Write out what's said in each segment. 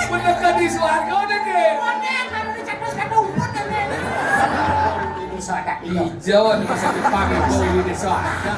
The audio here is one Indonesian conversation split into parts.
Mendekat di suarga udah ke. Konek, baru dicetus ke dumput kan. Ini sodak iyo. Hijau di masa depan itu ini di suarga.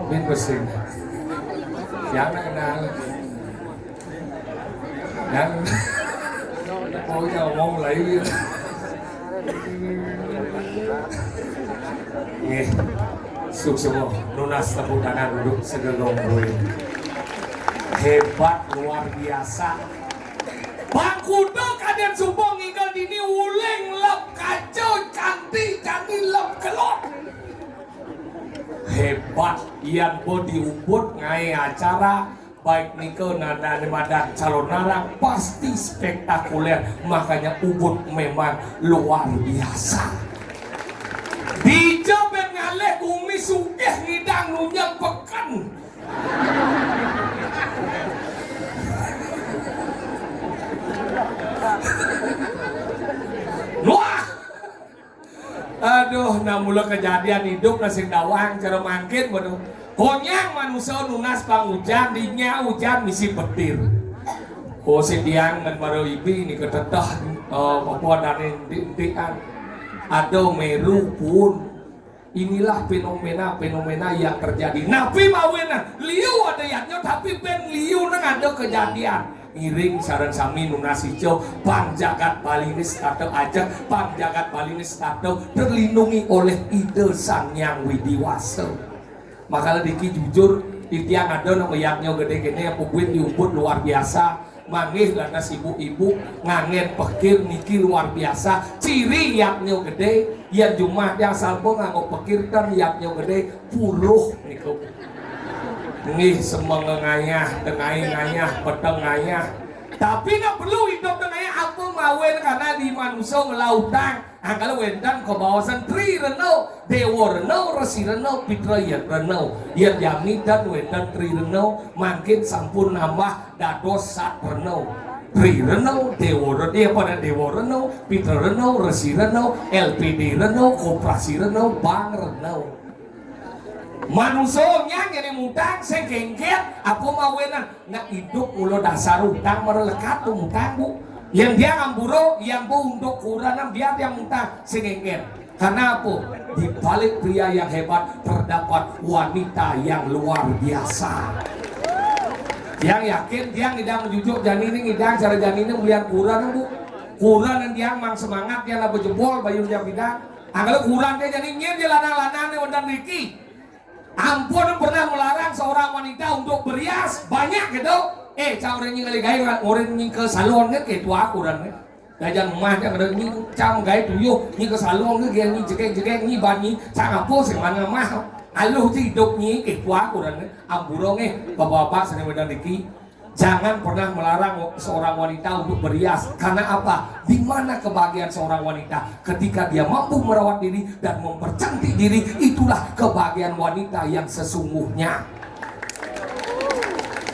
Bên bersih, yang nak kenal, yang mau cho ngomong lấy, nghe, suk semua, lunas tepuk tangan duduk segelong gue, hebat luar biasa, Bang Kudo kaden sumbong inggal dini uleng lep kacau cantik lep kelot. Hebat yang bodi ubud ngai acara baik nike nada madan calon narang pasti spektakuler, makanya ubud memang luar biasa. Dijaben ngaleh umi sugih ngidang nunyang pekan. Wah, aduh, nah mula kejadian hidup nasi dawang cara mangkin bodoh. Konyang manusia nunas pangujan dinya hujan misi petir. Oh si diang dan baru ibi ini ketetah Papua dan Indian. Aduh Meru pun inilah fenomena yang terjadi. Napi mawena liu ada yatnya tapi ben liu nang ada kejadian. Iring sareng sami nunas hijau Pang Jagat Balinis Tato aja Pang Jagat Balinis Tato terlindungi oleh ide Sang Yang Widiwasa. Makanya diki jujur di tiang ada nama yaknya gede gini yang puguin diumput luar biasa. Manggih lantas ibu-ibu ngangen pekir niki luar biasa. Ciri yaknya gede yang Jumat yang salpo nganggo pekir kan yaknya gede puluh niku. Nih semengengayah, tengayah, petengayah. Tapi nggak perlu hidup tengayah apa mawen karena di manusia ngelautang. Kalau wendan ke bawasan tri renau, dewa renau, resi renau, pitra ya renau. Ya jami dan wendan tri renau, makin sampun nambah dados sat renau. Tri renau, dewa renau, pada dewa renau, pitra renau, resi renau, LPD renau, koperasi renau, bank renau. Manusia yang mutang segengket apa mawenan nak hidup mulo dasar utang merelekat tuh mutang bu yang dia ngamburo yang bu untuk kuranan dia yang mutang segengket karena apa di balik pria yang hebat terdapat wanita yang luar biasa yang yakin dia ngidang menjujuk janini ngidang cara janini melihat kuranan bu kuranan dia mang semangat dia labu jempol bayu dia bidang anggal kuran dia jadinya dia lanang-lanang dia wadah Riki. Ampun pernah melarang seorang wanita untuk berias banyak gitu. Caurnya ngali gay orang ni ke salon kan kayak tua aku dan dajan mah yang ada ni cam gay tuyul ni ke salon ke gay ni jegeng ni bani cang apa sih mana mah aluh hidup ni kayak tua aku dan amburong bapak-bapak seni wadah Riki. Jangan pernah melarang seorang wanita untuk berias. Karena apa? Di mana kebahagiaan seorang wanita? Ketika dia mampu merawat diri dan mempercantik diri, itulah kebahagiaan wanita yang sesungguhnya.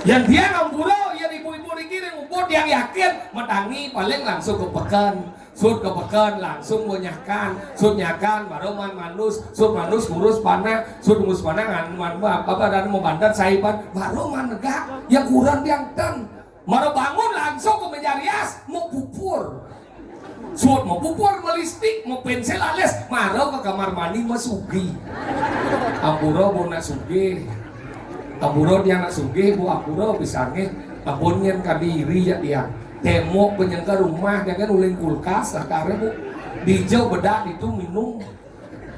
Yang dia ngamburo, yang ibu-ibu dikirim ubud yang yakin mendangi paling langsung ke pekan. Sud ke pekan langsung menyakan, sud nyakan baru manus, sud manus ngurus panah, sud ngurus panah ngan apa dan mau bandar saiban baru manegak yang kurang yang ten Maro bangun langsung ke meja rias mau pupur. Suat mau pupur, mau listrik, mau pensel alis, maro ke kamar mandi mau sugi. Ampuro bu nak sugi, ampuro dia nak sugi, bu ampuro pisangnya, ampunnya kadiri ya dia. Temo penyangka rumah dia kan ulin kulkas lah karena bu, dijauh bedak itu minum.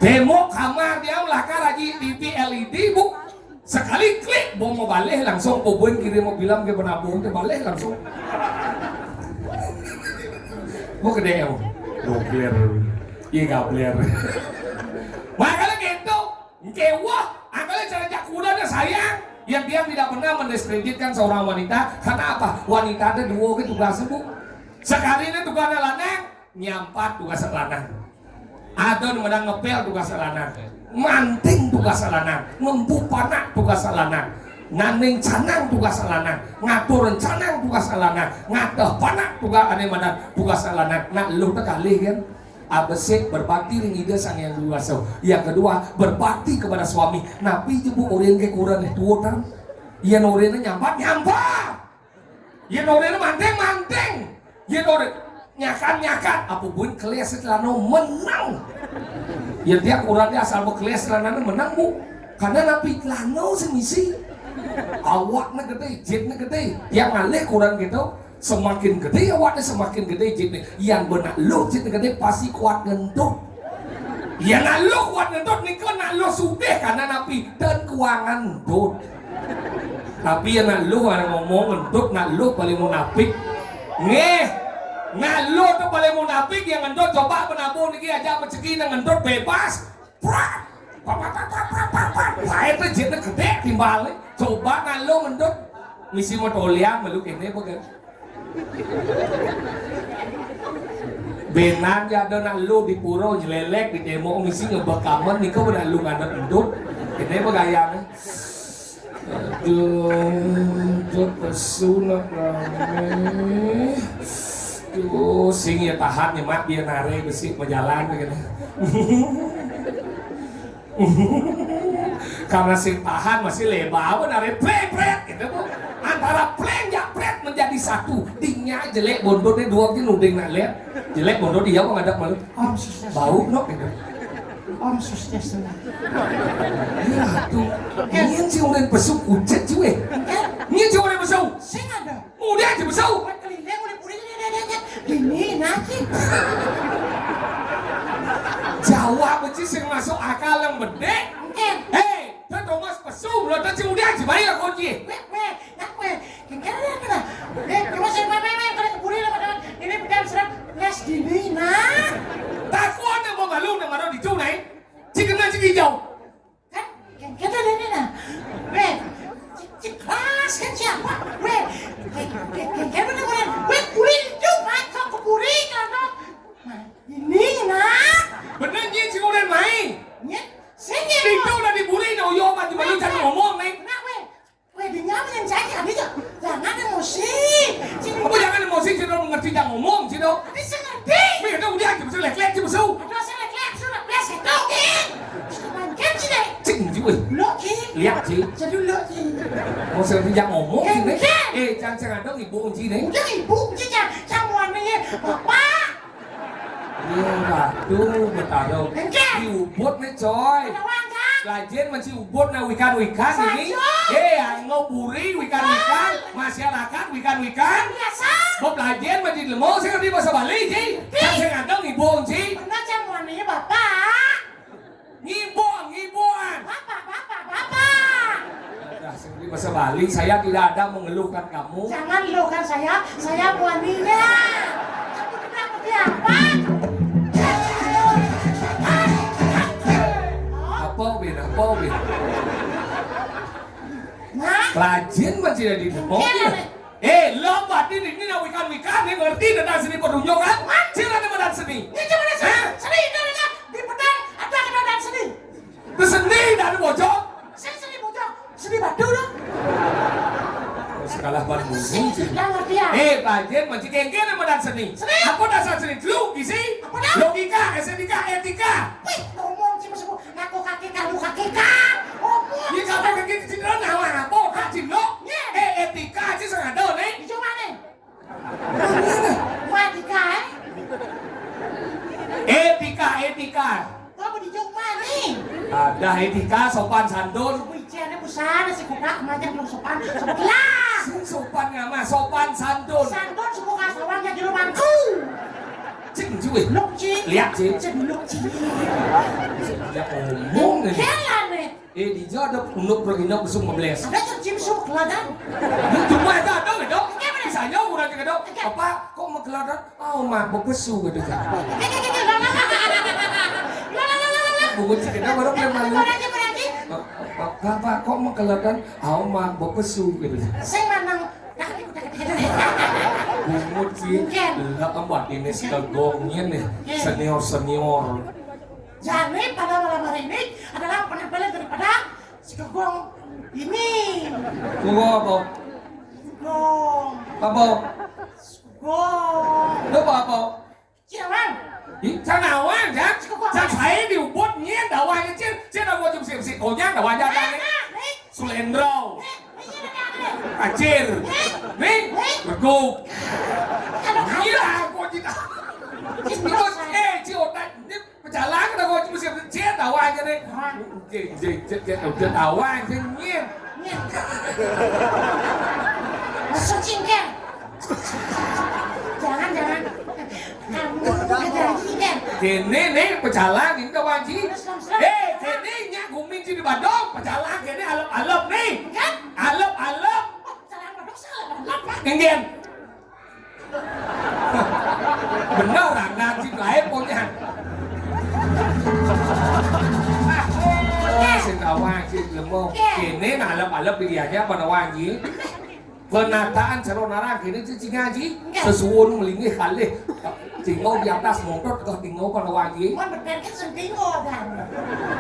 Temo kamar dia lakar lagi TV LED bu, sekali klik bu mau balik langsung bubuin kirim mau bilang ke penabung dia balik langsung. Mau gede ya, gobler, iya gobler. Makanya gitu, kewah, angkanya cara jakuran sayang, yang dia tidak pernah mendiskreditkan seorang wanita. Karena apa? Wanita itu dua ke tugasnya bu. Sekali ini tugasnya lanang, nyampat tugasnya lanang. Adon menang ngepel tugasnya lanang, manting tugasnya lanang, ngembu panak tugasnya lanang. Nanding canang tugas lanang, ngatur rencana tugas lanang, ngadah panak tugas ane mana tugas lanang. Nak lu tak kali kan? Abesek berbakti ring ide sang yang dewasa. Yang kedua berbakti kepada suami. Nabi jebu orang ke kurang tua kan? Yang orangnya nyampat. Yang orangnya manteng. Yang orang nyakan. Apapun kelas setelah no menang. Yang dia kurangnya asal kelas setelah menang bu. Karena Nabi lano semisi. Awaknya gede, jitnya gede. Yang ngalih kurang gitu, semakin gede awaknya semakin gede jitnya. Yang benar lo jitnya gede pasti kuat ngentut. Yang nak lo kuat ngentut nih kan nak lo sudah karena Nabi dan keuangan ngentut. Tapi yang nak lo ada ngomong ngentut, nak lo paling munafik. Nak lo tuh paling munafik yang ngentut coba menabung lagi aja mencegi yang ngentut bebas. Prak. Saya tuh jitnya gede timbalnya. Coba kalau mendut misi motoliang meluk ini bukan benar ya ada nak lu di puro nyelelek di demo misi ngebekaman nih kau benar lu ngandet mendut ini begayanya aduh terpesunak rame tuh sing ya tahan ya mak dia nare besi berjalan begini karena si tahan masih lebar benar pret gitu bu antara plen ya pret menjadi satu dingnya jelek bondotnya dua gitu nuding nak lihat jelek bondot dia kok ngadak malu bau nok gitu iya tuh ini sih udah besuk kucet cuy ini sih udah besuk Sing ada. udah aja besuk Keliling udah puri ini nanti. Jawa beci sing masuk akal yang bedek. Hei, tuh Thomas pesum lo tadi udah aja bayar kunci. Cuma sing meme kalau keburi lah pada ini pedang serap les dini nah. Takut yang mau malu yang mana di tu nih. Cikena cik hijau. Kan kita ini nah. Cik kelas kan siapa? Kan bener kan? Keburi itu macam keburi kan? Ini nah. Bener nyi cik udah main. Sini Itu udah diburi no yo mati malu jangan ngomong nih. Nah, di nyama yang saya aja. Jangan emosi. Kamu jangan emosi cik dong ngerti jangan ngomong cik dong. Ini saya ngerti. Mày đâu udah aja besok lek cik besok. Aduh, saya lek-lek, sudah les itu kan. Kan sih deh. Cik cik weh. Lo ki. Lihat cik. Jadi lo ki. Mau sering jangan ngomong cik nih. Jangan jangan dong ibu cik nih. Udah ibu cica, camuannya bapak. Iya, aduh, betado. Diubut nih coy. Ada uang kan? Lajen masih ubut na wikan ini. Ngoburi wikan masyarakat wikan. Biasa. Bob lajen masih lemau saya di bahasa Bali ji. Kan saya ngadong ibu ji. Benar camuannya bapak. Ngibuan. Bapak. Udah saya di bahasa Bali saya tidak ada mengeluhkan kamu. Jangan lo kan saya buaninya. Kamu kenapa apa? Apa bin? Nah. Lajen masih ada di lemau. Lomba ini na wikan nih ngerti tentang seni pertunjukan? Sila ada medan seni. Ini cuma seni dengan di pedang atau ada dan seni. Itu seni dari bojong. Seni bojong, seni batu dong. Sekalah ban bunyi. Yang ngerti ya? Lajen masih kengkeng ada medan seni. Seni? Apa dasar seni? Logisi? Apa dah? Logika, estetika, etika. Wih, ngomong sih masuk aku kaki kamu kaki kak. Ngomong. Ini kata kaki di sini nama apa? Hajin lo. Etika aja sangat ada nih. Cuma nih Ada etika sopan santun. Wijiannya busana si kuda kemajang belum sopan. Sebelah. Sopan ngama sopan santun. Santun suku kasawangnya di rumahku. Cing cuy. Luk ci. Lihat sih. Cing luk ci. Ya omong nih. Kelan nih. Di jo ada unuk berginok besuk ngebles. Ada cim suk keladan. Cuma itu ada gitu. Misalnya udah gitu. Apa kok mengkeladan? Oh mah bebesu gitu kan. Bungut kita baru malu. Bapak kok mengkeladan? Oh mah bebesu gitu. Saya manang. Bungut sih, lah tempat ini segongnya nih senior. Jadi pada malam hari ini adalah penampilan daripada si Gegong ini. Tunggu apa? Gong. Apa? Gong. Lu apa? Ciawang. Sao nào á, sao thấy điều bút nhé, đầu ai chứ, chứ đâu có chung xịt cổ nhá, đầu ai ra đây. Sulendro. Acir. Nih, berguk. Gila, kok kita. Chị ổn định, trả lá cái đâu có chung chết đầu ai cho đây. Chết đầu ai chứ nhiên. Masuk cingkang. Jangan. Kamu kejar cingkang. Kene pecah lagi đâu anh chị. Kene nhạc của mình di Bandung, pecah lagi kene alep nih. Alep. Salah badok salah. Nggen. Bener anak si lain punya. Senawang si lemong. Kene alep dia aja penawang ji. Penataan seronara kene cici ngaji. Sesuun melingih kali. Tinggal di atas motor ke tinggal penawang ji. Kan berpikir sentingo kan.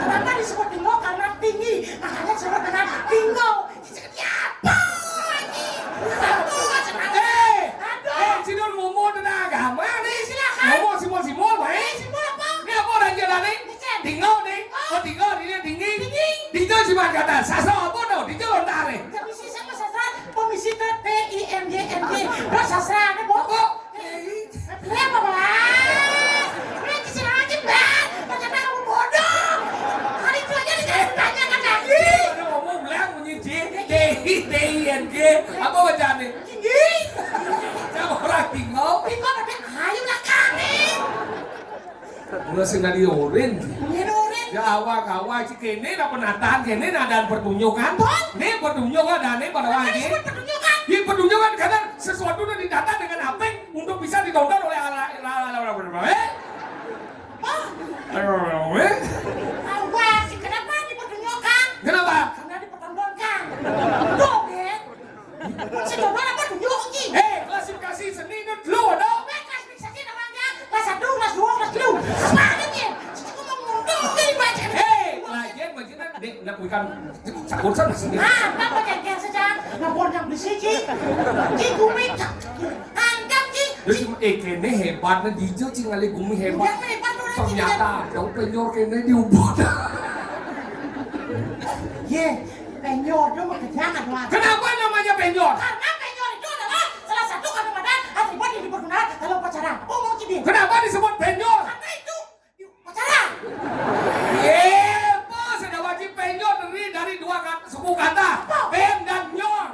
Kenapa disebut tinggo? Karena tinggi. Makanya disebut dengan tinggo. Siapa? Sidon ngomong tentang agama nih. Silakan. Ngomong Simon baik. Simon apa? Ini apa orang jalan nih? Tinggal nih. Oh tinggal ini tinggi. Tinggal cuma kata sastra apa dong? Tinggal lontar nih. Komisi sama sastra. Komisi TIMGMG. Terus sastra ada bobo. Kenapa bang? Udah kisah aja bang. Ternyata kamu bodoh. Hari itu aja ditanyakan lagi. Ada ngomong bilang bunyi TIMG. Apa bacaan nih? Tinggi. Siapa orang tinggal? Tinggal tapi ayo lah kami. Mulai senang diorin. Menyelurin. Ya awal si kene ada penataan kene ada pertunjukan. Ini pertunjukan dan ini pada Tadi wajib. disebut pertunjukan. Ini pertunjukan karena sesuatu yang didata dengan apa untuk bisa ditonton oleh Awas, kenapa dipertunjukkan? Kenapa? Karena dipertontonkan. Tuh, Ben. Si Donald apa tunjuk ini? Klasifikasi seni itu lu dong. Klasifikasi namanya kelas 1, kelas 2, kelas 3. Semangat ya. Aku mau ngundang ini baca. Lagian bagian dek nak bukan cakusan sendiri. Apa yang saja? Lapor yang bersih, Ci. Ci gumi. Anggap, Ci. Terus kene hebatnya dijel cing kali gumi hebat. Yang hebat tuh nanti. Ternyata dong penyor kene diubah. Ye, penyor itu mah kejangan, Wan. Kenapa namanya penyor? Karena penyor itu adalah salah satu kalimat atribut yang dipergunakan dalam upacara. Ngomong Ci, Bin. Kenapa disebut penyor? Karena itu di upacara. Bos, ada wajib penyor terdiri dari dua suku kata, pen dan nyor.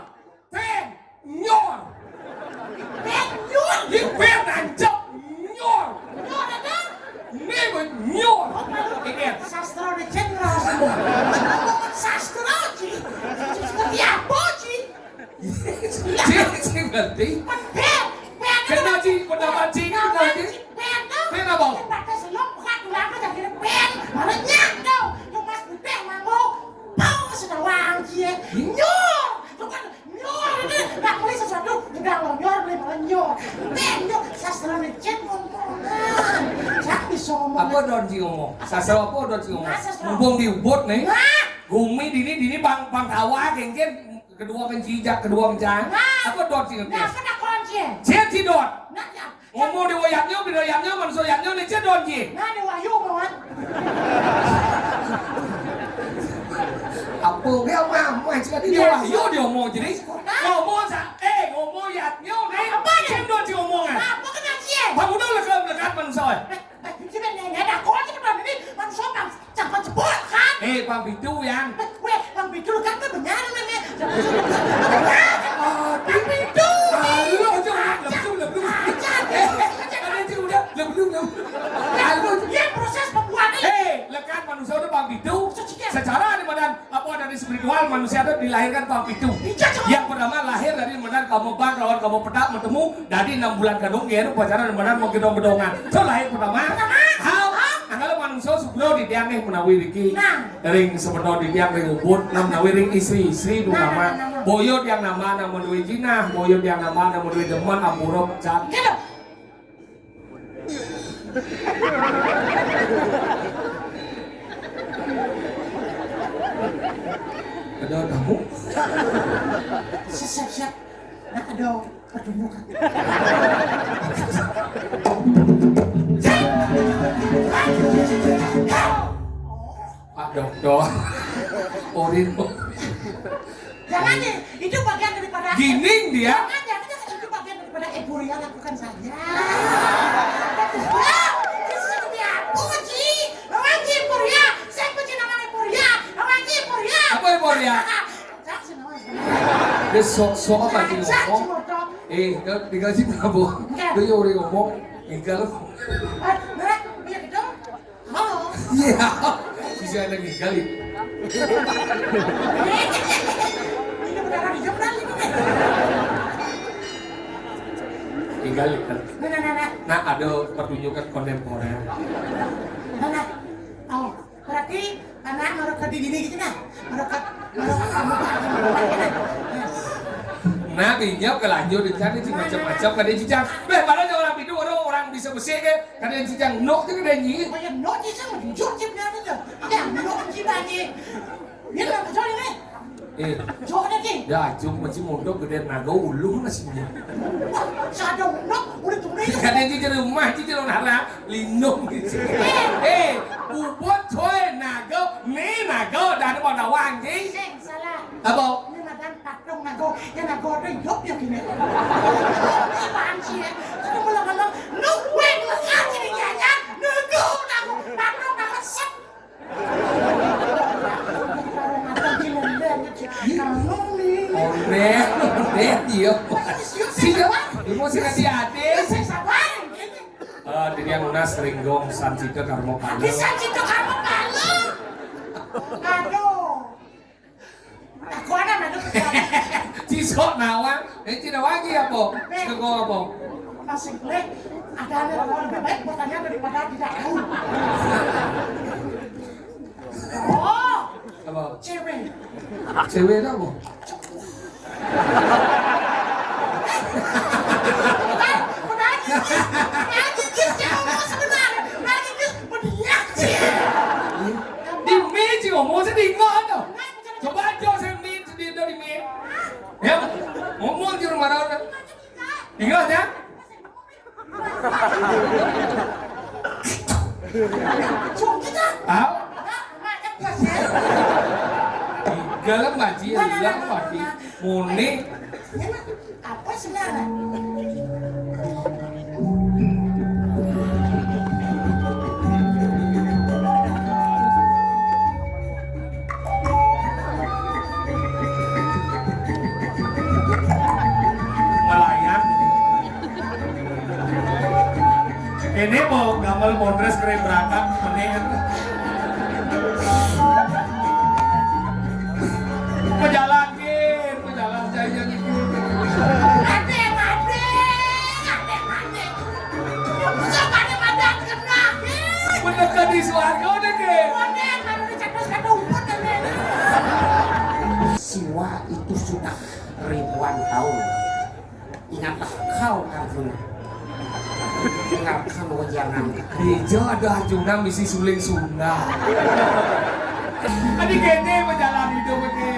Pen, nyor. Penyor. Ini pen ancap nyor. Nyor ada. Ini nyor. Ingat. Sastra udah jenderal semua. Ngomong sastra, Ci. Seperti apa, Ci? Cik ngerti. Pen. Kena Ci, pendapat Ci, kena Ci. Pen tuh. Pen apa? Pakai selop, bukan tulang aja kira pen. Malah nyak tau. Yang mas putih mampu. Pau sudah wang, Ci. Nyor. Bukan nyor ini. Nggak boleh sesuatu. Tidak lo nyor, boleh malah nyor. Pen tuh. Sastra udah jenderal ngomongan. Jangan bisa ngomong. Apa don Ci ngomong? Sastra apa don Ci ngomong? Sastra. Mumpung diubut nih. Nah. Gumi dini bang tawa kengken kedua pencijak kedua pencang. Apa don Ci ngerti? Nah, kena koran, Ci. Cek Ci don. Nah, ya. Ngomong di wayapnya, di wayapnya, manusia wayapnya, ini cek don Ci. Nah, ada wahyu, kawan. Apa kaya mama Ci tadi dia wahyu dia ngomong jadi. Ngomong ngomong yapnya nih. Apa nih? Cek don Ci ngomongan. Apa kena, Ci? Kamu udah lekat manusia. Ci, ben, ada koran, Ci, depan ini. Manusia bang, cepat cepet, kan? Bang Bidu yang. Weh, Bang Bidu kan benar namanya. Bang Bidu. Lu lebih. Ada sih udah lebih. Ya proses pembuatan. Lekan manusia itu Bang Bidu. Secara di badan apa dari spiritual manusia itu dilahirkan Bang Bidu. Yang pertama lahir dari badan kamu bang lawan kamu pedak bertemu dari 6 bulan kadung dia itu pacaran di badan mau gedong-gedongan. So lahir pertama. Angkala manusia sebelum di tiang nih menawi Riki. Ring sebenarnya di tiang ring ubud, menawi ring istri dua nama. Boyot yang nama Dwi Jinah, boyot yang nama Dwi Deman, Amurop, Cat. Ada kamu? Siap. Nah, ada pertunjukan. Pak Dokter. Orin. Jangan nih, itu bagian daripada. Gining dia. Jangan, itu bagian daripada Eburia lakukan saja. Apa Eburia? Dia sok apa sih ngomong? Dikasih berapa? Dia udah ngomong, ingkar. Iya, bisa ada kali. Tinggal kan. Nah, ada pertunjukan kontemporer. Oh, berarti anak mereka di gini gitu nah. Mereka Nah, pinjam ke lanjut di sana sih macam-macam kadang cicang. Padahal orang itu orang bisa bersih kan. Kadang cicang nok tu kadang ni. Oh ya, nok je sama jujur je benar tu. Ya, nok je bani. Ni lah macam ni. Jauh ni. Ya, cuma macam mondok gede naga ulu nasinya. Sada nok, udah tunggu ni. Kadang cicang rumah cicang orang hara lindung gitu. Ubot toy naga, ni naga dan apa nawang je. Salah. Apa? Patung nago, yang nago tu hidup yang kini. Apaan sih? Kita mula-mula, no way, lekat ini nyanyi, nago, patung nago set. Dia. Siapa? Emosi hati-hati. Jadi yang lunas ringgong sancita karma pala. Sancita karma pala. Aduh. Aku ada mana? Cisok nawang, Cina lagi apa? Sekego apa? Masih boleh. Ada orang lebih baik bertanya daripada tidak tahu. Oh. Apa? Cewek. Cewek apa? Di meja ngomong sedih nggak? Coba aja saya meja di meja. Ya, ngomong di rumah orang. Ingat ya? Tahu? Galam baji, galam baji. Mune. Apa sebenarnya? Ini mau gambar modres keren berangkat mendingan pejalan jaya gitu. Ade. Jangan kena. Mendekat di suarga udah ke. Kalau dicetus kata umput Siwa itu sudah ribuan tahun. Ingatkah kau Arjuna? Dengarkan wajangan. Gereja ada ajuna misi suling Sunda. Adik kene pejalan hidup ke.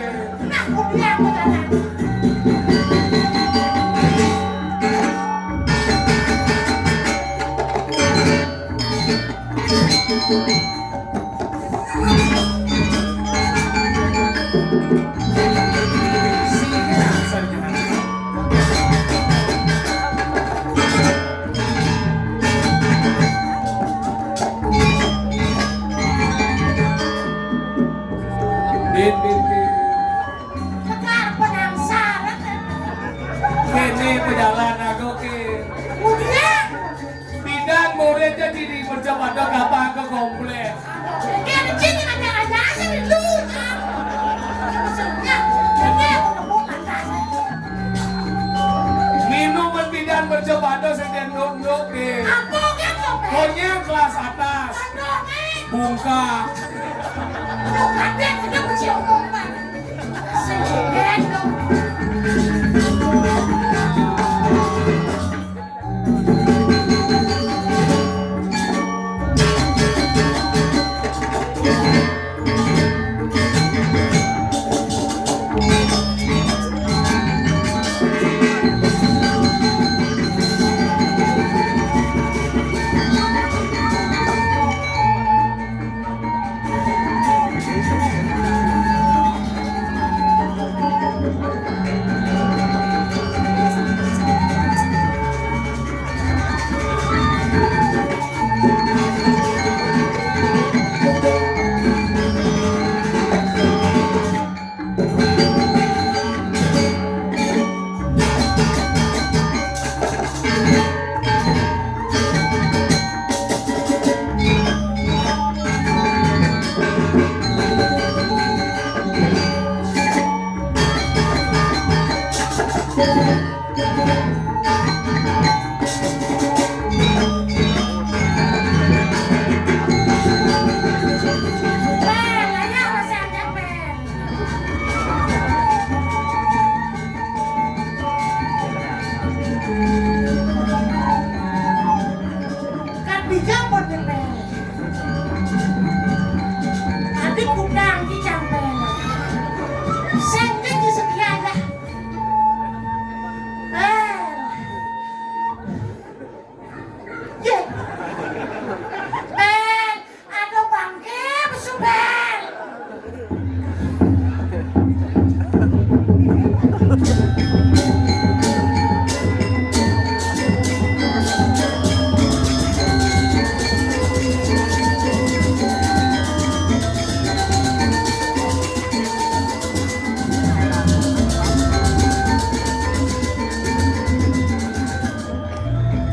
Nah, kemudian jalan. bungkak. Kadek udah mesti omongan. Sedikit dong.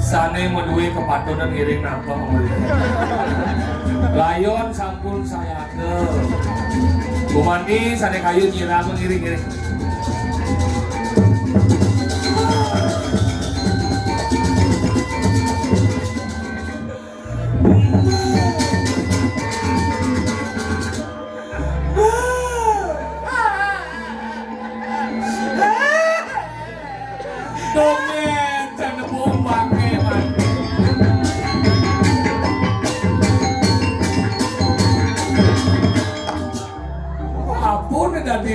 Sane menuhi kepatunan ngiring napa layon sampun saya ke Bumandi sane kayu nyiram ngiring-ngiring Dongen jangan bombang keman apun tadi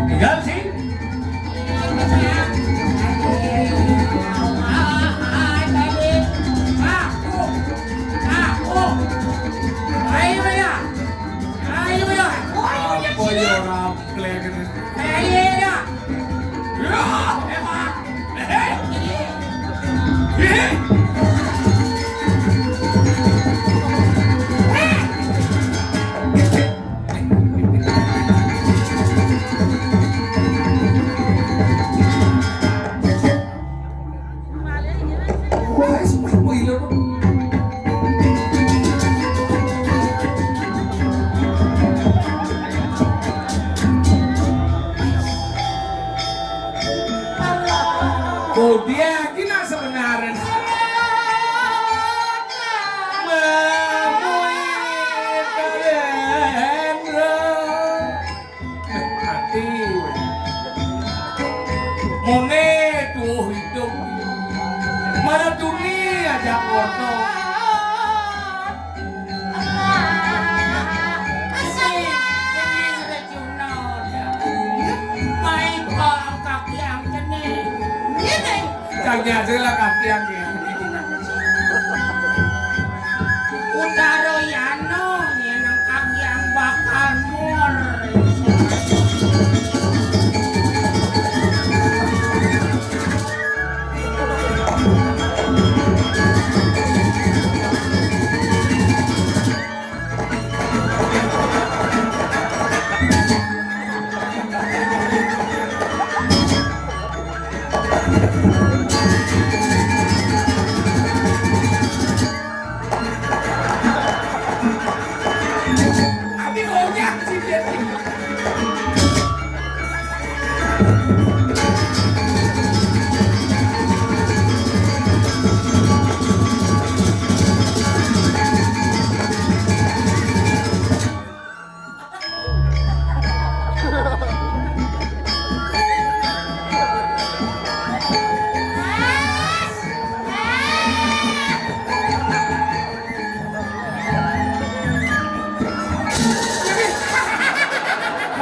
tinggal sih apa ya orang kelihatan Oh dia kina sebenarnya hati mone tuh hidup mana dunia Jakarta Kanya sila kaki yang gini. Utaro yano, yan ang kagyang bakal mor.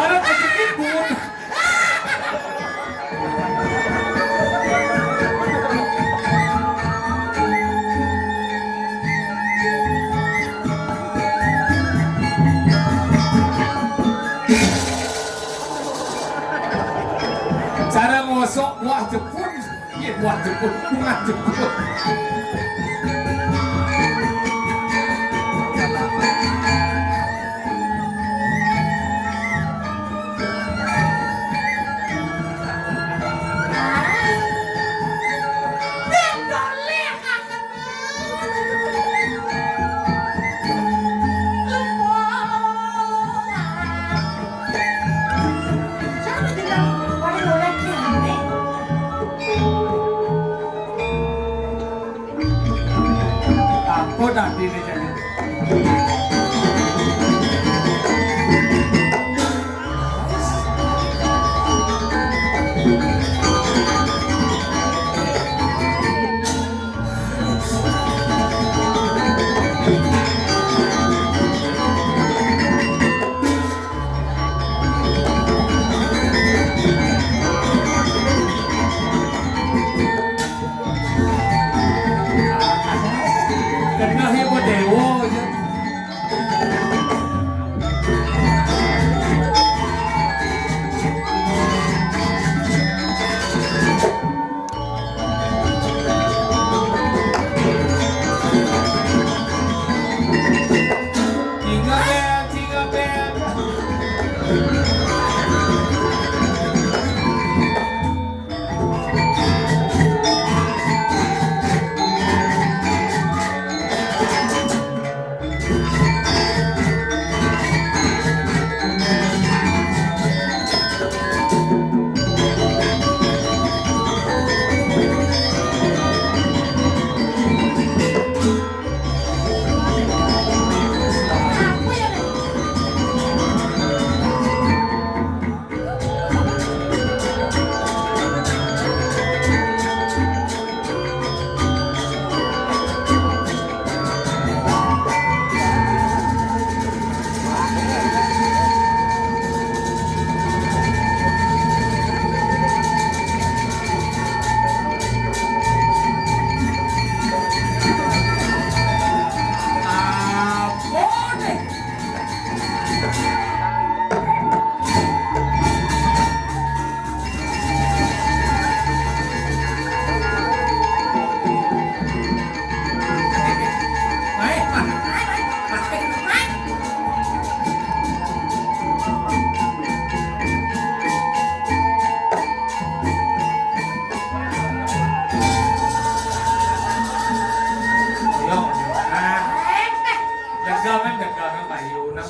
Mana kesikit bun. Cara ngosok buah jepun, iya buah jepun, bunga jepun. Apa nanti ini jadi? Kena hiu dewa je. Jingle bell.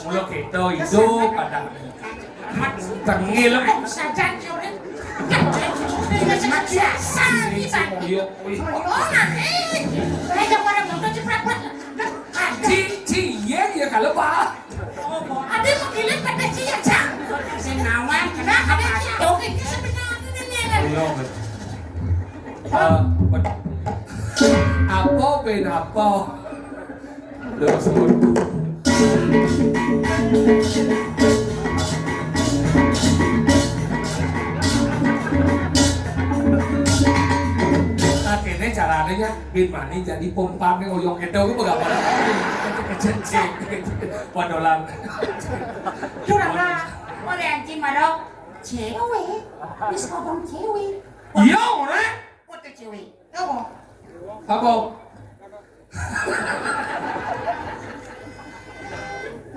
Mula kita hidup pada tengil lah. Saja jorin. Macam biasa ni tak. Mana ni? Saya jangan orang muda cepat buat. Cie ya kalau apa? Ada mungkin pada cia cang. Senawan kena ada cia. Oke, sebenarnya ni. Apa ben apa? Dah sebut. Akhirnya caranya bin mani jadi pompang yang oyong itu gue gak pernah kecil wadolan. Curang lah. Boleh anjing marok. Cewek. Bisa ngomong cewek. Iya, mana? What cewek? Apa? Apa?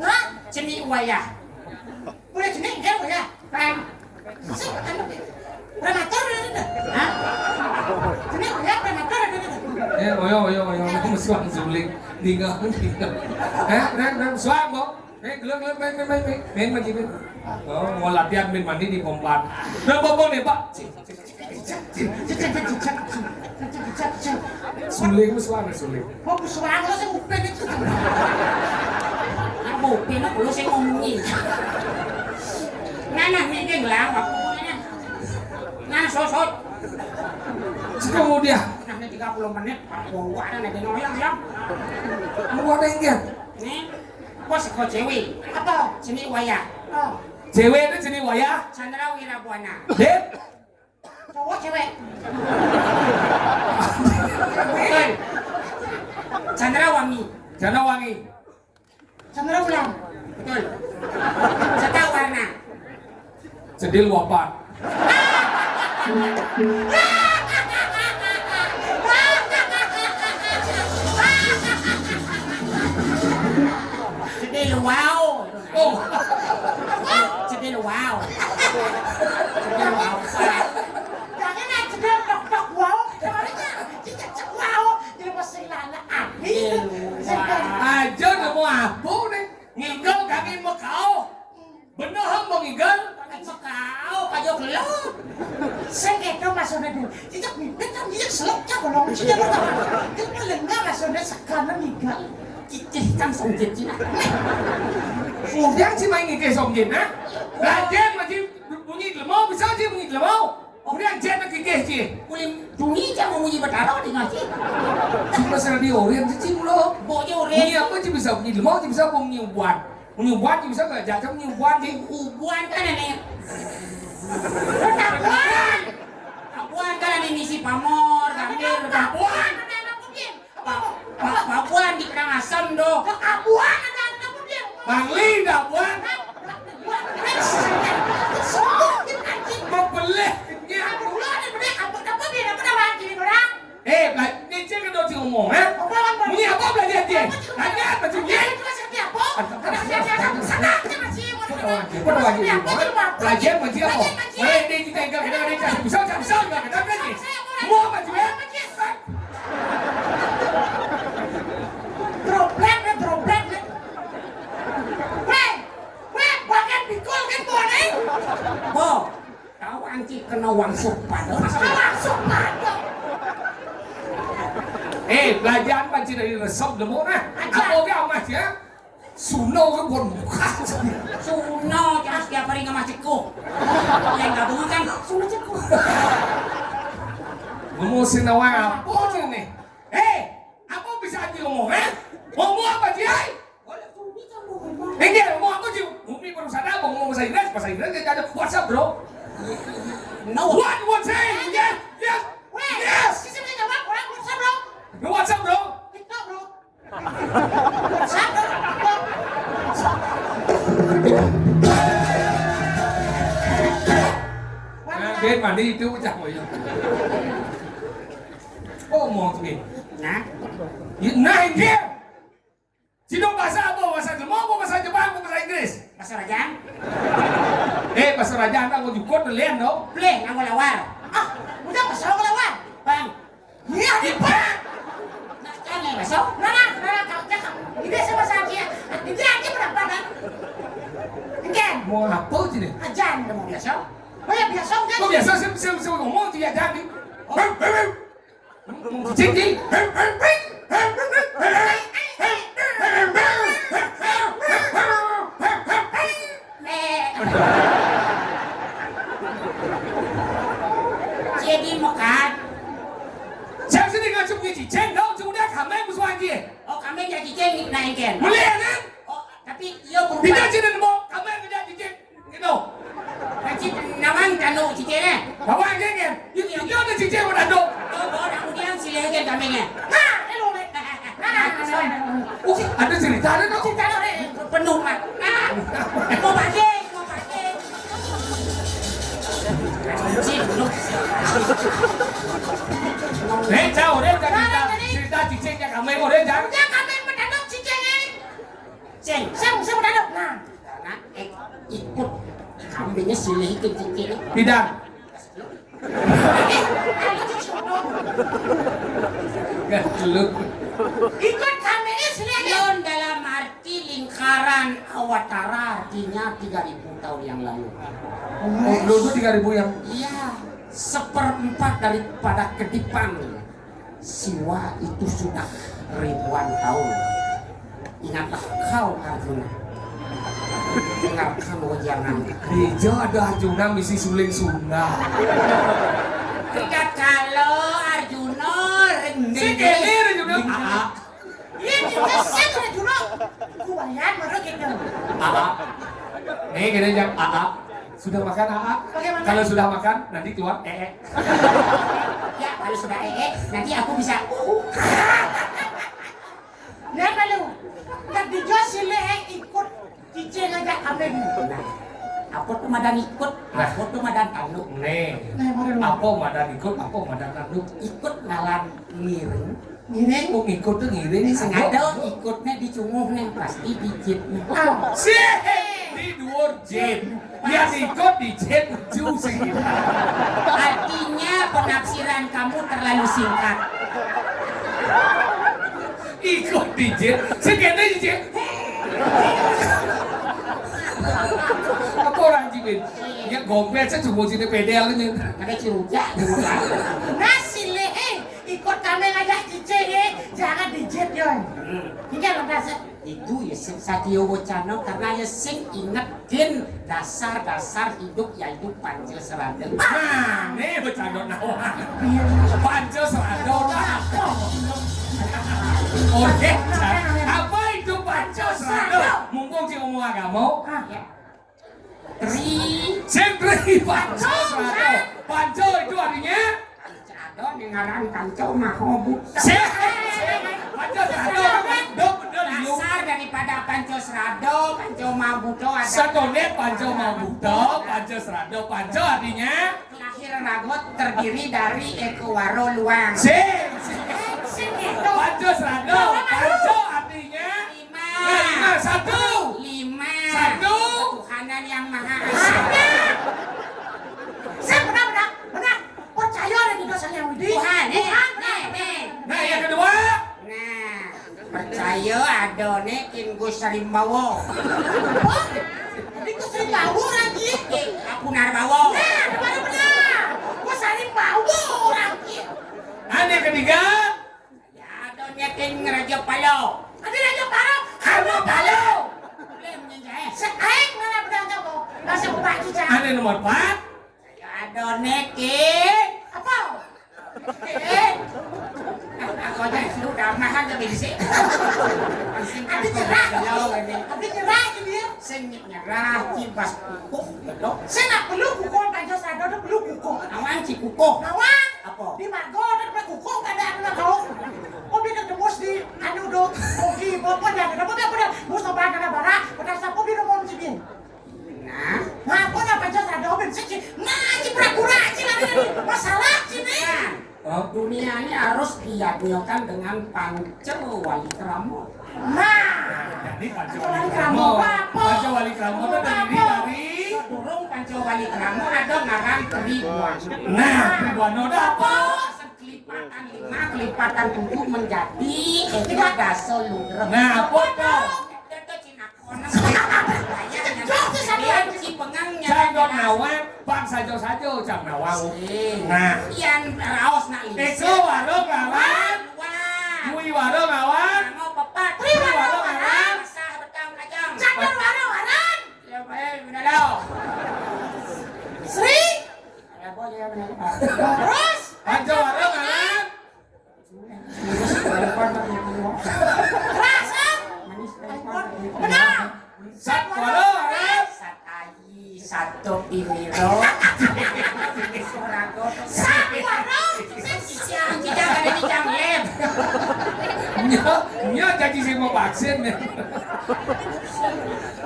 Hah? Jenis waya. Boleh jenis dia waya. Paham? Prematur ada. Hah? Jenis waya prematur ada. Oyo, aku mesti suang suling. Tinggal. Ren, suang mo. main mandi main. Oh, mau latihan main mandi di pompa. Udah bobong nih Pak. Suling suara suling. Kok suara lo sing upin itu. Aku pina kulo sing ngomongi. Nana mikir lah aku ngene. Nana sosot. Sekarang dia. Nanti 30 menit aku ada nek noyang ya. Mau ada yang Nih, kok seko cewek. Apa? Sini waya. Oh, Cewek itu jenis waya. Chandra Wirabuana. Dep. cowok cewek. Betul. Chandra Wangi. Jana wangi. Chandra Ulang. Betul. Serta warna. Sedil wapat. Sedih wow. Oh. Sedih wow. Sedih wow. Jangan aja dia tok wow. Soalnya cicak wow. Jadi pasti lala abi. Aja udah mau apa nih? Ngigel kaki mau kau. Bener ham mau ngigel? Kau kajo kelop. Saya itu masuknya dulu. Cicak mimpi kan dia seloknya kalau cicak lo tahu. Dia melengah masuknya sekarang nigal. Cicih kan songjet cina. Udah sih main ngigel songjet nah. Lajen masih bunyi lemau bisa sih bunyi lemau. Udah jen nak ngigel sih. Kulim dungi jangan bunyi bertaruh di ngaji. Cuma serah di orian sih cing lo. Bojo Bunyi re. apa sih bisa bunyi lemau sih bisa bunyi uban. Bunyi uban sih bisa nggak jatuh bunyi uban sih. Ubuan kan nenek. Tabuan. Abuan kan nenek misi pamor, gambir, Tabuan. Ada anak pudin. Papuan di kerang asam do. Tabuan ada anak pudin. Bangli dah buan. Mau beli kenyang. Ni cek kan dosi ngomong eh? Bunyi apa belajar dia? Tanya apa sih dia? Pada wajib belajar macam apa? Mulai dia kita enggak kita kasih bisa enggak kita kan ni? Semua macam eh? Bo, kau anci kena wang sopan. Belajar macam dari resep demo nah. Apa dia amat ya? Suno kan pun bukan. Suno jangan setiap hari nggak masihku. Yang gabungan kan suno ceku. Ngomong senawang apa sih ni? Apa bisa aja ngomong eh? Ngomong apa sih? Dia ngomong apa sih? Umi baru sadar ngomong bahasa Inggris dia ada WhatsApp bro. No. What say? Yes. You WhatsApp bro? Bên mà đi chú chẳng phải oh mau tu Nah, nah dia Cina bahasa apa? Bahasa Jepang apa bahasa Jepang apa bahasa Inggris? bahasa rajang. Bahasa raja aku juga belian dong. Play nang lawar. Udah pasal lewat. Bang. Iya di bang. Nak kene besok. Nana, kau cakap. Ini sama saja. Ini aja berapa kan? Again. Mau apa sih ni? Ajan Mau besok. Oh ya biasa kan? Kau biasa saya ngomong dia jadi. Tinggi. Jadi makan. Saya sini nggak cuma gigi, cendol cuma dia kami musuhan dia. Oh, kami jadi ceng naik kan. Melihat kan? Oh, tapi ia berubah. Tidak sini mau kami kerja gigi, gitu. Nanti namang tanu cicene. Bawa aja kan? Itu ada gigi yang ada. Oh, bawa kemudian silahkan kami nya. Nah, ini loh. Ada cerita ada dong. Cinta lo deh. Penuh mak. Mau pakai. Jauh deh cerita cicingnya kami mau deh jangan. Udah kami mendadak cicingnya. Ceng. Saya mendadak. Nah. Karena ikut kambingnya silahkan cicene. Tidak. Geluk. Ikut kami ini sini aja. Yon dalam arti lingkar lingkaran Awatara artinya 3000 tahun yang lalu. Oh, dulu 3.000 yang Iya, 1/4 daripada kedipan. Siwa itu sudah ribuan tahun. Ingatlah kau Arjuna. Dengarkan wajangan. gereja ada Arjuna misi suling Sunda. Dekat kalau Arjuna Si Kelly Arjuna. Iya, kita sen Juno. Kubayan baru gitu. Nih gini jam sudah makan Bagaimana? Kalau sudah makan nanti keluar Ya, kalau sudah nanti aku bisa Nah kalau tadi Jos sile ikut DJ ngajak kami. Nah, aku tuh madan ikut, aku tuh madan tanu. nih Nah, baru apa madan ikut apa madan tanduk Ikut ngalan ngiring. Ini kok ngikut tuh ngiring Sengaja ikutnya dicunguh nih, pasti dijit nih. sih di dhuwur jet yang ikut di jet lucu sih Artinya penafsiran kamu terlalu singkat. ikut di jet segede di jet apa orang jimin ya gompet saya cuma sini pedel nih Ada cirujak di muka. nah sile ikut kami ngajak DJ jangan DJ yon. Hingga lantas Itu ya Satyo Wacana karena ya sing ingetin dasar-dasar hidup yaitu Pancasrada. nah nih bercanda nawa panco serado oke apa itu panco serado mumpung si ngomong agama Ya. Tri sentri panco serado panco itu artinya Pancasrada dengaran Panco Mahabuta. panco serado dok bener yuk Dasar daripada Pancasrada, Panco Mahabuta ada satonet panco mabuto panco serado panco artinya lahir ragot terdiri dari Ekowaro Luang. panco serado panco artinya lima satu Satu. Ketuhanan yang Maha Esa. saya benar percaya ada di dosa yang widi. Tuhan, nih. nah yang kedua Nah, percaya adone King Gus Sarimbawo. Jadi ku sering bau lagi. Aku Narbawo. Nah, benar. Ku sering bau lagi. nah yang ketiga Ya adone King Raja Palo. Ada aja parah. Harno Palo Boleh menjahit. Seaing mana benar kamu? Nasi ubah cica. ada nomor 4 Ya adone King. Apa? Aku aja sudah mahan tapi di sini. Abi nyerah. Abi nyerah gitu ya. Sing nyerah cibas kukuh betul. Saya nak perlu kukuh panjang sadar, ada perlu kukuh. Awan si kukuh. Nawang. Apa? Di Margo ada perlu kukuh ada anak kau. Oh bisa tembus di anu dong. Oke, bapak jangan dapat apa mus tambah anak bara. Pada sapu di nomor sini. Nah, Nah, kau nak panjang sadar, ben sih. Nah, ci pura-pura ci lagi masalah sini. dunia ini harus diadialkan dengan Panco Wali Kramo. Nah, jadi Panco Wali Wali Kramo, Kramo Bapak. Panco Wali Kramo itu terdiri dari Durung Panco Wali Kramo ada ngaran Tribuan. nah Tribuano ada apa Kelipatan 5, kelipatan 7 menjadi Eka Daso Ludrek. nah apa tuh Itu Cina Kono. Dia si pengangnya. Janggot nawang bang sajo-sajo jam nawang nah Ian raos nak Eko warung lawan Kui warung lawan Mau pepat. Kui warung lawan Sah betang kajang. sadar warna-warna. Ya baik, benar dah. Sri, Ya boleh benar. terus. Panco warung lawan Rasan. Manis Benar. Sat warung lawan Satai satu piniro. Satu warung. Cicang ada di lem. Nya jadi sih mau vaksin nih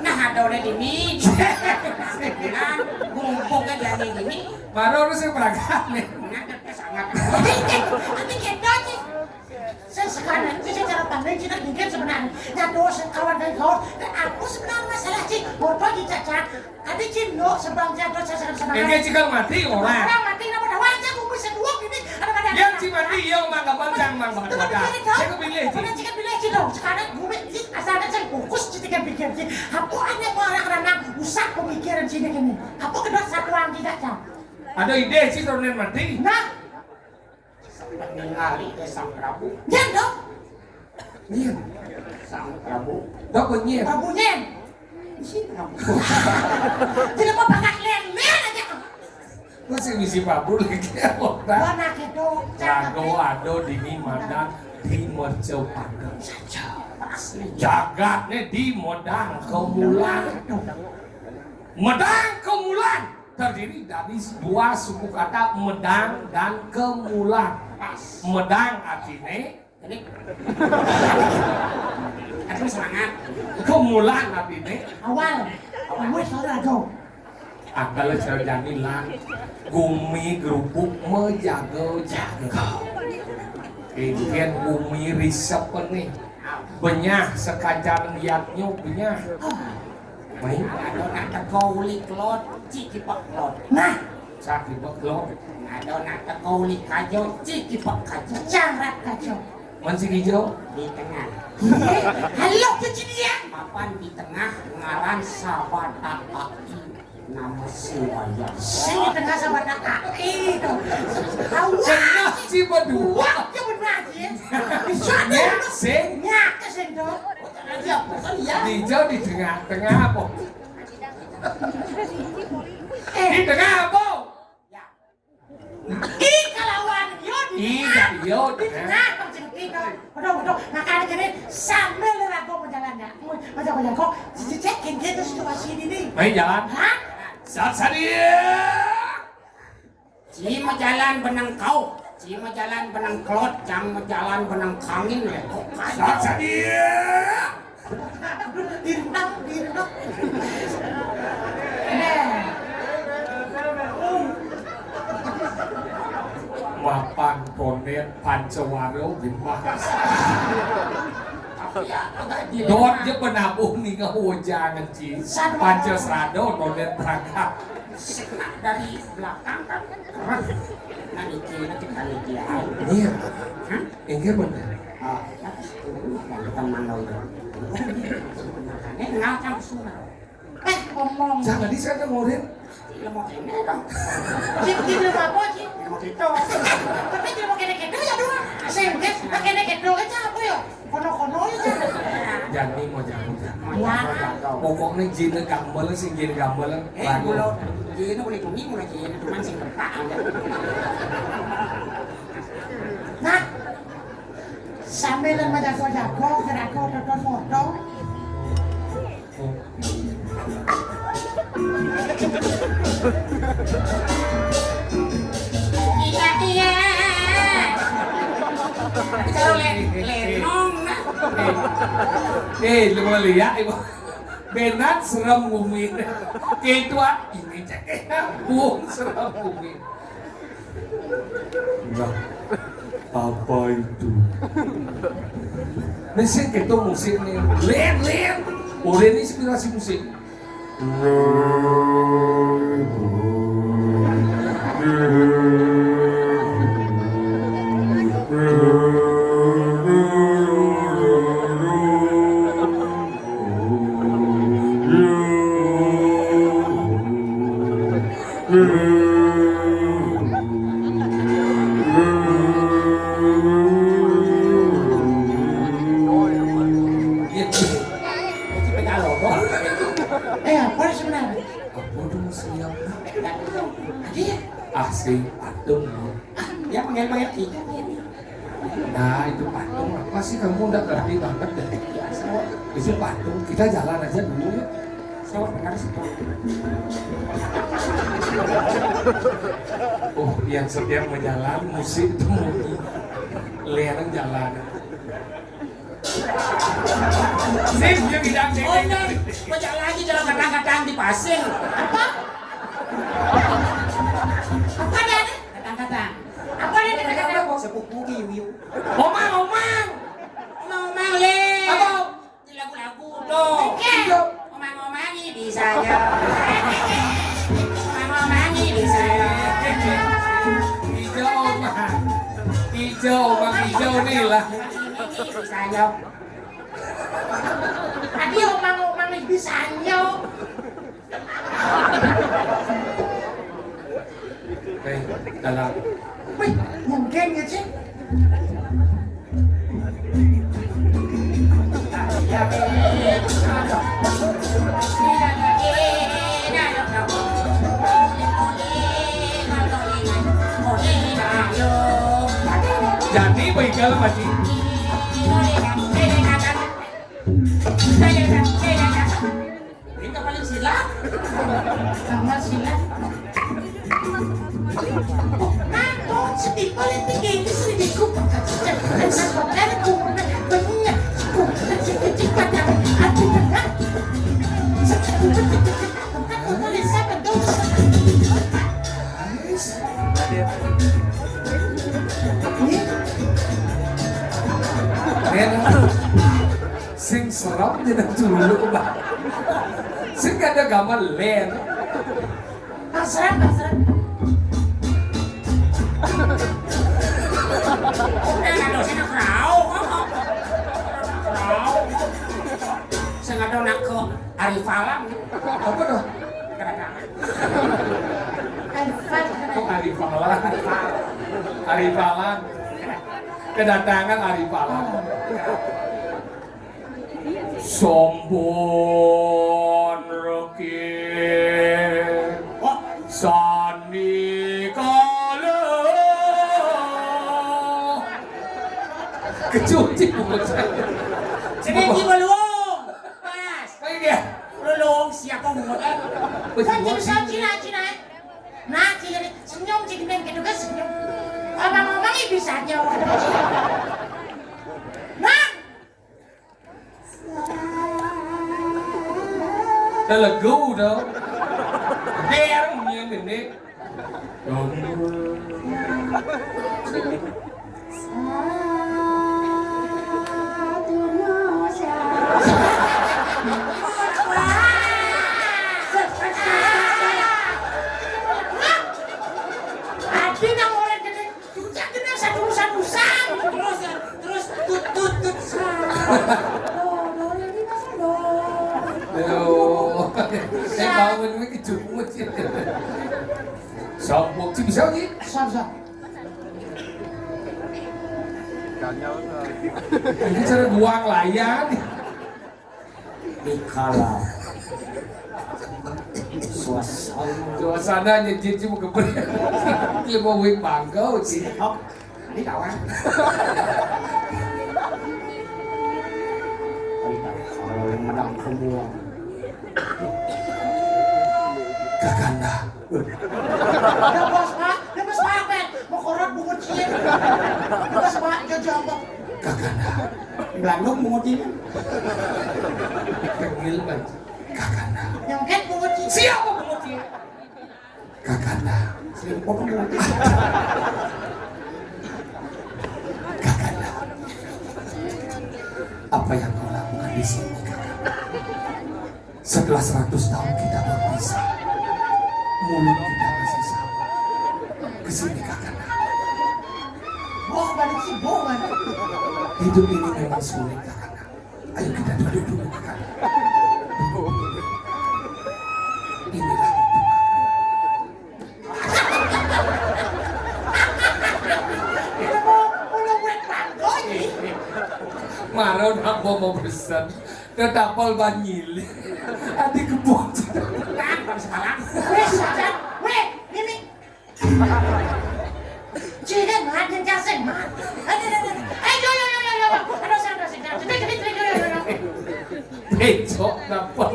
Nah ada udah ini. Bulan gumpung kan jadi ini. baru harus beragam nih Nah sangat. Tapi kita sih. Saya sekarang ini saya cara pandang kita mungkin sebenarnya. Nah dosen kawan dan kawan. Dan aku sebenarnya masalah sih. Motor dicacat. Tadi Cino sebangsa dosa saya ini jika mati orang orang mati nama dah wajah aku bisa dua ini. Ada pada. yang cuma iya mang kapan sang mang banget wadah. Saya kepilih sih. Udah cikan pilih sih dong. Sekarang gue sih asalnya saya fokus cikan pikir sih. Apa aneh orang-orang usah pemikiran sini gini. Apa kedua satu orang tidak sah. Ada ide sih turunin mati. Nah, Ningali Sang Prabu. nyen dong. Nyen. Sang Prabu. Đó có nyen. Prabu nyen. Si Prabu. Tidak mau pakai len aja. Masih misi Prabu lagi orang. Mana gitu. Lago ado dini mandan di mercau pandang saja. Asli. Jagatnya di Medang Kemulan. Medang Kemulan terdiri dari dua suku kata Medang dan Kemulan. Medang artinya Jadi. Aku semangat. Kemulan artinya Awal. Awal saudara dong. akal serjanilan gumi gerupuk menjaga-jaga. Ikan gumi risep nih. Benyah sekajan liatnya benyah. Main Ada nak tegau liklot, ciki paklot. Nah, sakit beklot. Ada nak tegau likajo, ciki pakajo. jangan kacau. Masih hijau. Di tengah. Halo kejadian. Papan di tengah ngaran Sabata Aki. Nama Siwaya. Sini tengah sama kakak itu. Cenah si berdua. Wah, ya benar ya. Bisa Nyak sing nyak kesendok. Aja bukan ya. hijau di tengah-tengah apa? Di tengah apa? Ya. Kalawan yun. Iya, iya, Di tengah kau cerita. Waduh, makanya gini sambil ragu menjalannya. Macam kok cekin gitu situasi ini nih. Main jalan. Hah? Saat dia. Cima jalan benang kau. Cima jalan benang klot. Jang jalan benang kangin lekok. Saat dia. Direndam. Mapan ponet pancawaro bimbas. Tapi ya agak di Dot je penabung nih ngehujangan ci. Pancasrado ponet berangkat. Seknak dari belakang kan. Nanti kita lihat. Iya. Hah? Enggak bener. Oh, dan teman lo itu. Ngacang suara. Ngomong. Jangan di sana ngorin. Tidak mau kene dong. Cip apa cip? Tidak mau gitu. Tapi tidak mau kene-kene ya dong. Sengket, kene-kene aja apa ya? Kono-kono aja. Jangan mau jangan. Ya. Pokoknya jin gambar sih jin gambar lagu. Kalau jadi boleh kuning mulai jadi cuma sing bertak aja. Nah, sambilan jago-jago, jago tonton foto. Iya. Kalau lenong nak. Lu mau lihat ibu? Benar serem bumi. Ketua ini ceknya buang serem bumi. Enggak. Apa itu? Nasi kita musik nih. Len. Udah ini inspirasi musik. Apa sebenarnya? Apa dong siap? Iya. Asing patung. Ya panggil kita. Nah itu patung. Apa sih kamu udah ngerti banget deh? Itu patung. Kita jalan aja dulu ya. Saya benar sih. Oh, yang setiap menjalan musik itu mungkin lereng jalan. Sip, dia bidang Oh no, baca lagi jalan kadang-kadang di pasing. Apa? Apa dia? Kadang-kadang. Apa dia kata-kata? Sepupu Wiwiu. Omang. Omang le. Apa? Di lagu-lagu dong. Omang-omangi di saya. Omang-omangi di saya. Hijau omang. hijau nih lah. Ini bisa nyok. Tadi omang bisa nyok. Dalam. Wih, mungkin ya sih. Jadi baiklah masih. Ini paling silat. Kamar silat. Aku sedih politik ini sedih kupakan sejak dan kumpulan banyak kumpulan sedikit pada hati tengah. Aku tulis apa dosa. Sing serap tidak dulu bang. Sing ada gambar len. Pasrah. Saya nggak tahu nak ke Arifalang. Apa dah? Kok Arifalang? Arifalang. Kedatangan Arifalang. Sombon rekir Sandi kala kecuci bukan saya. Sedikit belum. Mas. Baik ya. Belum siapa mau Kan Cina. Nah, jadi senyum jadi gitu kan senyum. Omang-omang ini bisa nyok. Nah. Đây là gu đâu. Đen như mình đi. Hati yang orang gede, kena satu-satu terus tut. Đều. Em bangun với cái chụp một chiếc. Sao buộc chứ sao gì? Sao? Ini cara buang layar nih. Dikala Suasananya jadi mau kebenar. Dia mau wing bangkau sih. Ini kawan. Kalau yang menang semua. Kakanda. Dia bos pak, Ben. Mau korat bungut cilik. Dia bos pak, jambak. Kakanda. Belandung mengutinya. Panggil man. Kakanda. Yang kan bungut cilik. Siapa pemutih? Kakanda. Selingkuh mengutih. Kakanda. Apa yang kau lakukan di sini, Kakanda? Setelah 100 tahun kita berpisah, mulut kita masih sama. Kesini, Kakanda. Boh balik sih, boh balik. Hidup ini memang sulit, Kakanda. Ayo kita duduk dulu, Kakanda. Inilah hidup. Dia mau wet bangkoi. Marah nak mau pesan. Ketapal banyil. Adik kebun. Weh, sajan. Weh, ini. Cilik ngajen jasen mah. Ayo. Aduh, sana. Becok dapat.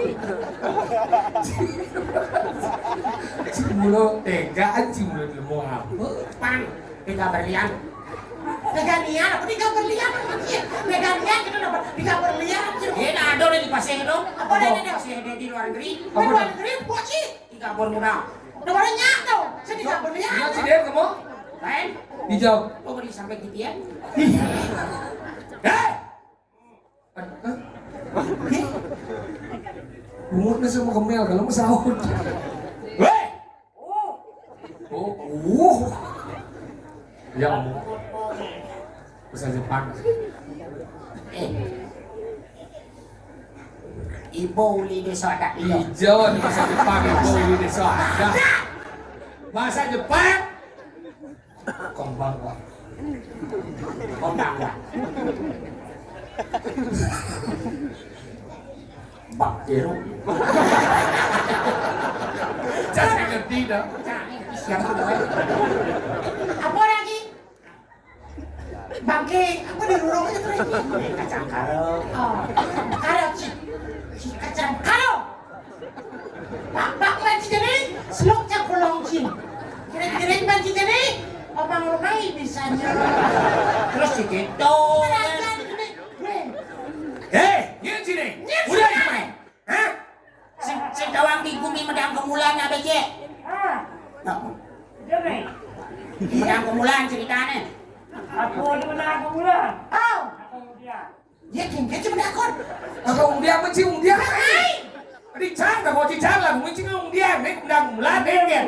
Cimulo tegaan cimulo lemo apa? Pang, 3 berlian. Peganian, apa 3 berlian? Peganian kita dapat 3 berlian. Nah, ada di pasir dong. Apa ada? Pasir di luar negeri. Luar negeri, boci. 3 bor muda. Udah banyak tau. Saya 3 berlian. Iya sih dia kamu. Lain, Hijau. lo beli sampai titian. Hei. Umurnya sama kemel kalau mau sahur. Hei. Oh. Ya ampun. bahasa Jepang. Ibu uli desa ada iyo. Hijau bahasa Jepang itu di desa ada. Bahasa Jepang konbanwa. Konbanwa. Bak jeru. Just ngerti dah. Siapa tuh? Apa lagi? Bangke, aku di lurung aja tuh. Kacang karo. Oh, karo cik. Kacang karo. Pak manci jadi selok cak kolong cing. Kira-kira manci jadi omang rumai bisanya. Terus gitu. Hei, ini sini. Udah gimana? Hah? Si dawang di bumi medang kemulan ada je. Ah, jadi. Medang kemulan ceritanya. Aku di mana aku bulan? Oh. Ya kengke cuma dakon. Kalau undian macam undian hai. Di cang tak mau cicang lah, macam undian, nek undang mulan nek dia.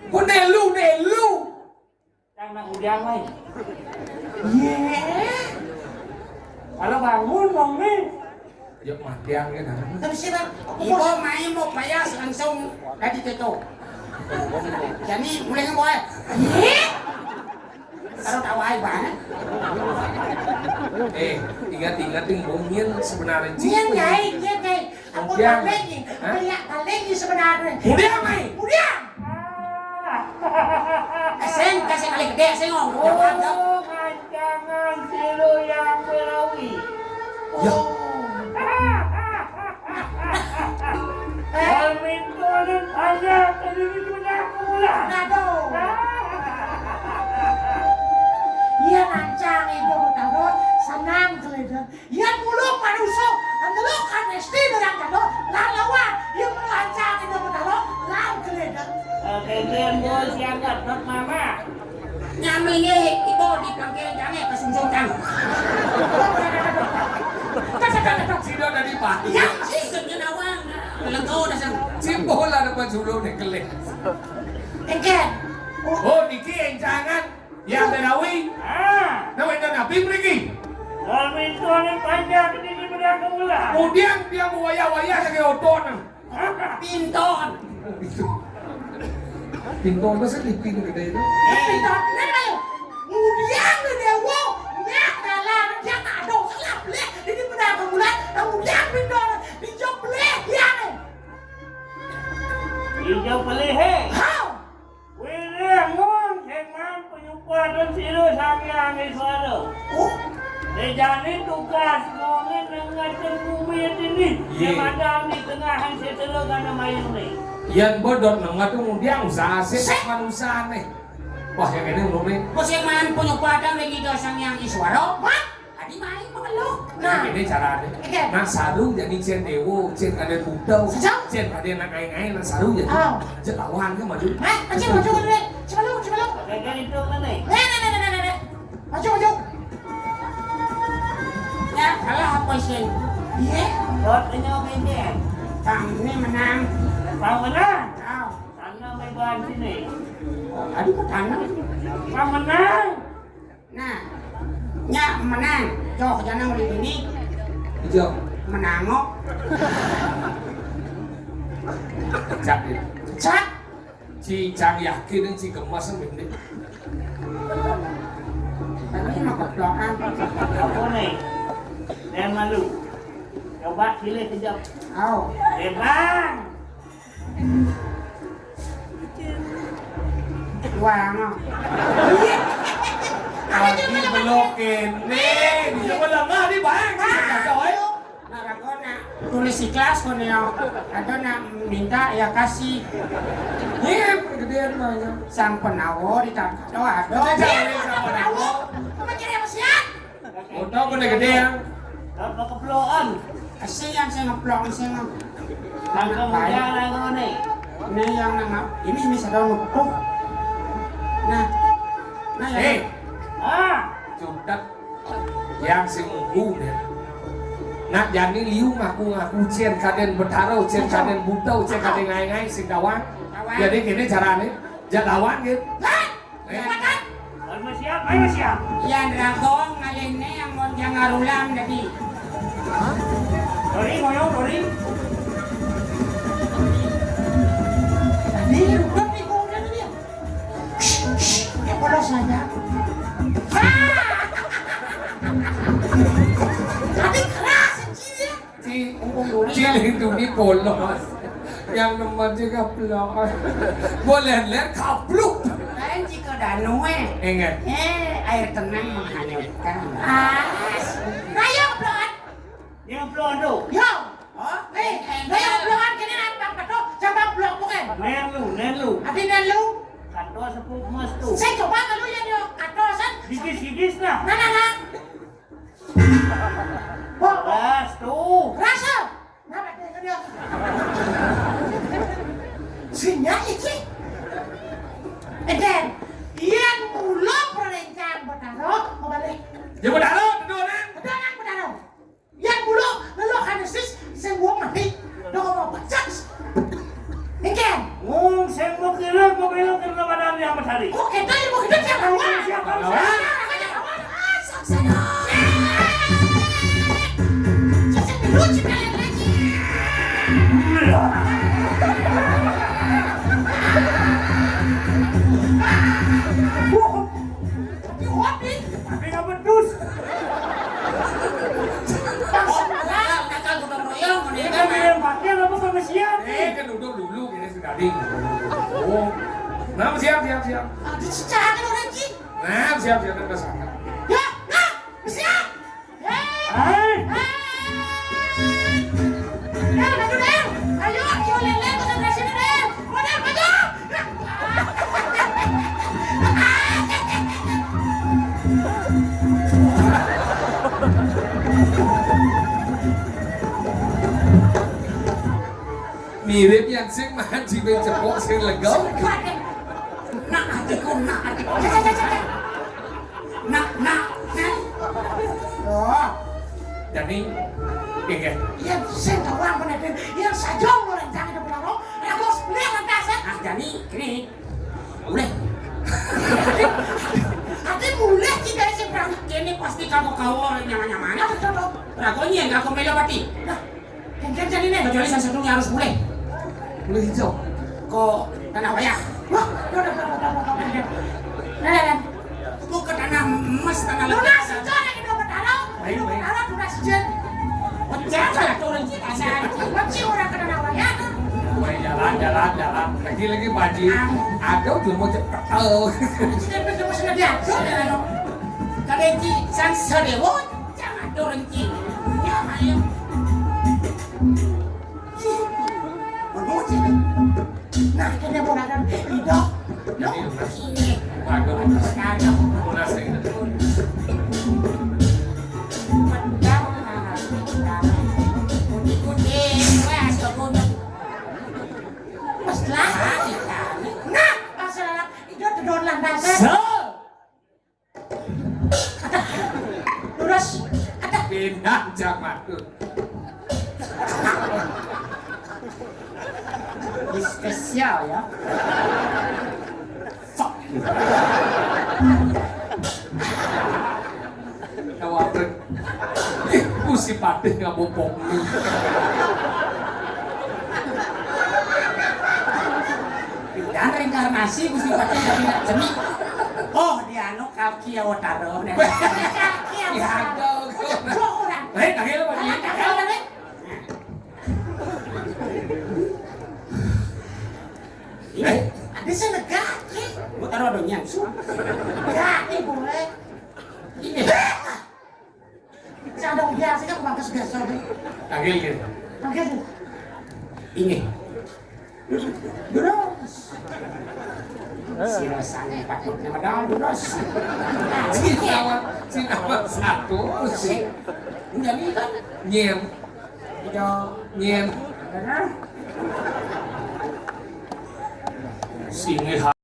Kau nelu. Jangan undian mai. Ye. Kalau bangun mami. Yuk matiang kan. Tapi siapa? Ibu main mau payas langsung dari itu. Jadi mulai ngeboy. Ye. Taruh tawai banget. Ingat yang bongin sebenarnya. Nyen nyai. Aku lagi. Banyak lagi sebenarnya. Undian mai. Undian. Kasih kali gede saya ngomong. Oh, jangan silu yang berawi. Ya. Almin tulen aja tadi itu aku lah. Nado. Iya lancang itu betul. Senang keledan. Iya muluk manusia. Andelok kan mesti dengan kado. Lawan. Iya lancang itu betul. Lang keledan. Kalian bos yang dapat mama. Nyaminya ibu dipanggil jangan kesungsung kang. Sido dari Pak. Yang sih kenawang. Lengkau dasar. Cimpol lah depan suluh nek kelih. Engken. Oh, niki encangan yang berawi. Nama itu nabi mereka. Almin tulen panjang ini berang kemulan. Kemudian dia waya-waya sebagai oton. Pinton. Pintu masa lipin gede itu. Pintar, nene. Kemudian dia wow, nyak dalam dia kado selap leh. Ini berang kemulan. Kemudian pintar dijok leh yang. Hijau pelihe, How? wirangun, hengman penyupadan siru sangyang iswaro. Oh, Dejani tugas ngomongin dengan bumi ini. Ye. Yang ada di tengah setelo kana mayung ni. Yan bodot nang matu kemudian usaha sih manusia nih. Wah yang ini belum nih. Kusiman punya padang lagi dosang yang iswaro. what? Adi main mengeluh. Nah, Ini caranya. Oke. Nah sarung jadi cen dewo, cen ada budau, Sejak? cen ada nak ngai nah sarung jadi. Oh. Jelawan kan maju. maju dulu deh. Coba lu. Kaya itu mana? Nene. Maju. Ya kalah apa sih? Iya. Dot ini bebek. Kang ini menang. Pang menang. Kau. Tanah may bahan sini. Aduh kok tanam. Pang menang. Nah, nya menang. Jok jangan udah ini Hijau. menangok. Cak itu. Cak. Cicang yakin dan si kemas ini. Tapi mah keplokan. Apa ni? Dan malu. Coba sila kejap. Kau. Bebang. Dua no. Lagi belokin nih, dia belum di bang. Nah, rakona tulis ikhlas ko niyo. Ada na minta ya kasih Iya, kegedean banyak. sang penawo ditangkap. Aduh. Apa kira siap? Foto pun kegedean. Apa keploan? Kasih yang saya ngeplong saya ngep. Tangkap muda lang ko ni. Ini yang nama ini sadar ngeplong. Nah ya. Eh, Ah. cudak yang si munggu deh. Nak jadi liu ngaku cien kaden bertaruh, cien kaden butau, cien kaden ngai sing dawang. Jadi gini caranya, jadawan gitu. Lah, makan. Ano siya? Ayo siap. Yan ragong ngaline ang monjang arulang jadi. Dori ngoyong Dori. Nih, udah nih, udah nih dia. Ya pada saja. Tadi keras cici. Cilik itu di polos. Yang nomor juga pelok. Boleh lihat kapluk. Lain jika danue. Ingat. Air tenang menghanyutkan. Ayo belon. Yang belum tu. Yo. Ayo belon kini nambang betul. Jambang belon bukan. Nelu. Ati nalu. Kantor sepuluh emas tu. Saya coba kalau yang yo katosan. Gigis lah. Nah. Oh, Bas tu. rasa. Nama dia. Sinya iki. Eden, yang mulu perencang betaro, mau balik. Ya bedaro, bedonan. Betaro. Yang mulu, lalu kan sis, semua mati. Lo mau pecah. Engken. Semua kira kau belok kerana badan yang matahari. Kok kita ilmu kita siapa lawan? Siapa lawan? Saksana. Cacing lucu kalian lagi. Tapi hobi. Tapi nggak bedus. Nakal gudang royong Ini ini kan kan. yang pakai apa kau siap? Kan duduk dulu ini sudah ding. Oh. Nah, siap. Ada cicahan orang ji. Nah, siap ke sana. Ya, nah, siap. Hai. Maju deh. Ayo, kau lele konsentrasi deh. Model maju. Mirip yang sing maju cepok sing lega. Nak hatiku. Nak. Oh, Jadi, ingat. yang sen tawang penaden, yang sajong orang jangan ada belaro. Aku harus beli lantasan. Jadi kini. Boleh. Hati mulai kita seberang. Kini pasti kamu nyaman-nyaman. Apa contoh? Ragonya enggak aku melo pati. Nah, yang jadi nih. Kecuali salah satunya harus boleh. Boleh hijau. Kok tanah wayah. Wah, udah. Nah. Kok ke tanah emas tanah Lunas lepas. sejen yang kita bertaruh. Baik. Lunas sejen. Jangan turun kita saja. Wajib orang kena nawaya. Baik, jalan. Lagi baji. Ada tuh mau cepet. Kita bertemu sudah dia. Kadenci sang sedewo jangan turun ci. Ya ayo. Nah, kita mau datang hidup. Ini. Bagus. Sekarang. Lunas ini. Nah, masalah itu terdown lantasan. Lurus. Ada. Pindah jangan tuh. Ini spesial ya. Kawasan. Pusi patih nggak bopong. Dan reinkarnasi Gusti Patih dari Jemi. Oh, dia anu kaki ya wataro. Ya ada. Hei, kahil apa ni? Ini Ada senegaki. gua taruh adonnya. Gaki boleh. Ini. Saya ada biasa kan bangkas biasa. Kahil gitu. Oke. Ini. Lurus. Si rasanya pakai nama daun terus. Sinawa satu. Jadi kan Nyem. itu Nyem. benar. Singe